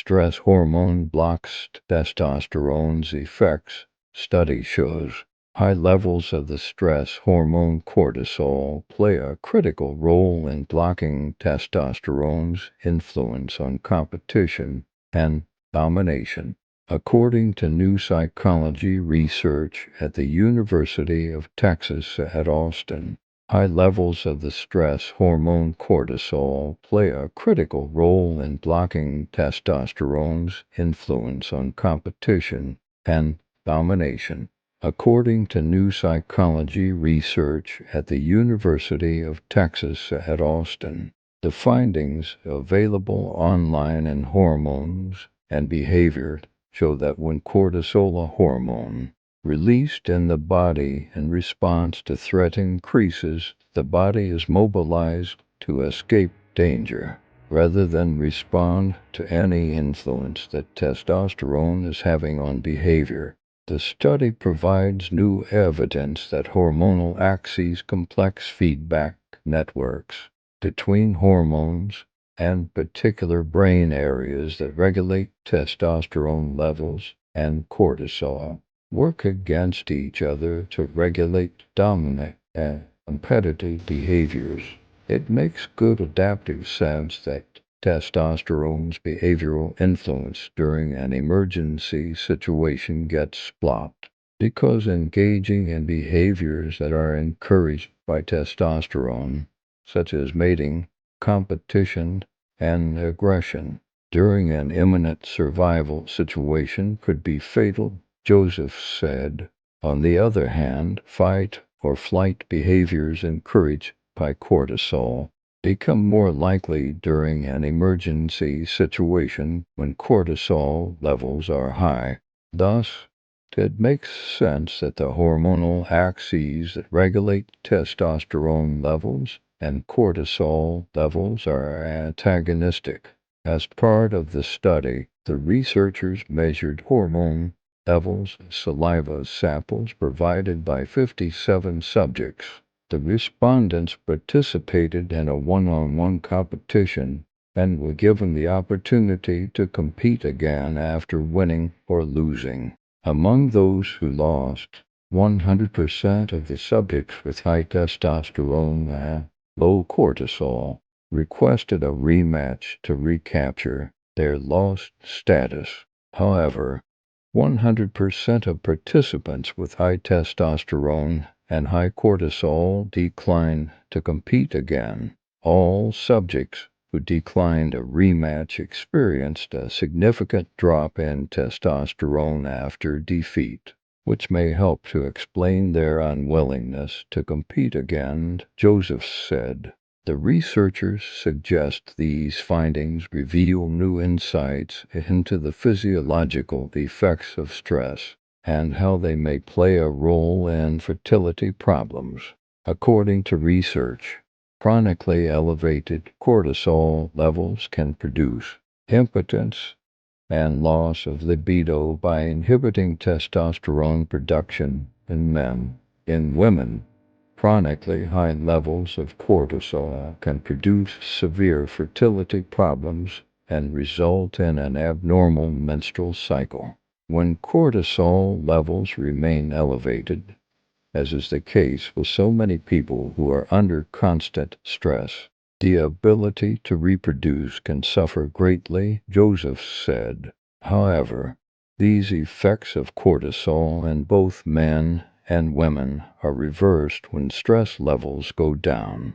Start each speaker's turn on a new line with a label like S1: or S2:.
S1: stress hormone blocks testosterone's effects. Study shows high levels of the stress hormone cortisol play a critical role in blocking testosterone's influence on competition and domination. According to new psychology research at the University of Texas at Austin, high levels of the stress hormone cortisol play a critical role in blocking testosterone's influence on competition and domination. According to new psychology research at the University of Texas at Austin, the findings available online in Hormones and Behavior show that when cortisol, a hormone released in the body in response to threat increases, the body is mobilized to escape danger rather than respond to any influence that testosterone is having on behavior. The study provides new evidence that hormonal axes complex feedback networks between hormones and particular brain areas that regulate testosterone levels and cortisol work against each other to regulate dominant and competitive behaviors. It makes good adaptive sense that testosterone's behavioral influence during an emergency situation gets blocked because engaging in behaviors that are encouraged by testosterone, such as mating, competition, and aggression, during an imminent survival situation could be fatal, Joseph said. On the other hand, fight or flight behaviors encouraged by cortisol become more likely during an emergency situation when cortisol levels are high. Thus, it makes sense that the hormonal axes that regulate testosterone levels and cortisol levels are antagonistic. As part of the study, the researchers measured hormone levels in saliva samples provided by 57 subjects. The respondents participated in a one-on-one competition and were given the opportunity to compete again after winning or losing. Among those who lost, 100% of the subjects with high testosterone and low cortisol requested a rematch to recapture their lost status. However, 100% of participants with high testosterone and high cortisol declined to compete again. All subjects who declined a rematch experienced a significant drop in testosterone after defeat, which may help to explain their unwillingness to compete again, Joseph said. The researchers suggest these findings reveal new insights into the physiological effects of stress and how they may play a role in fertility problems. According to research, chronically elevated cortisol levels can produce impotence and loss of libido by inhibiting testosterone production in men. In women, chronically high levels of cortisol can produce severe fertility problems and result in an abnormal menstrual cycle. When cortisol levels remain elevated, as is the case with so many people who are under constant stress, the ability to reproduce can suffer greatly, Joseph said. However, these effects of cortisol in both men and women are reversed when stress levels go down.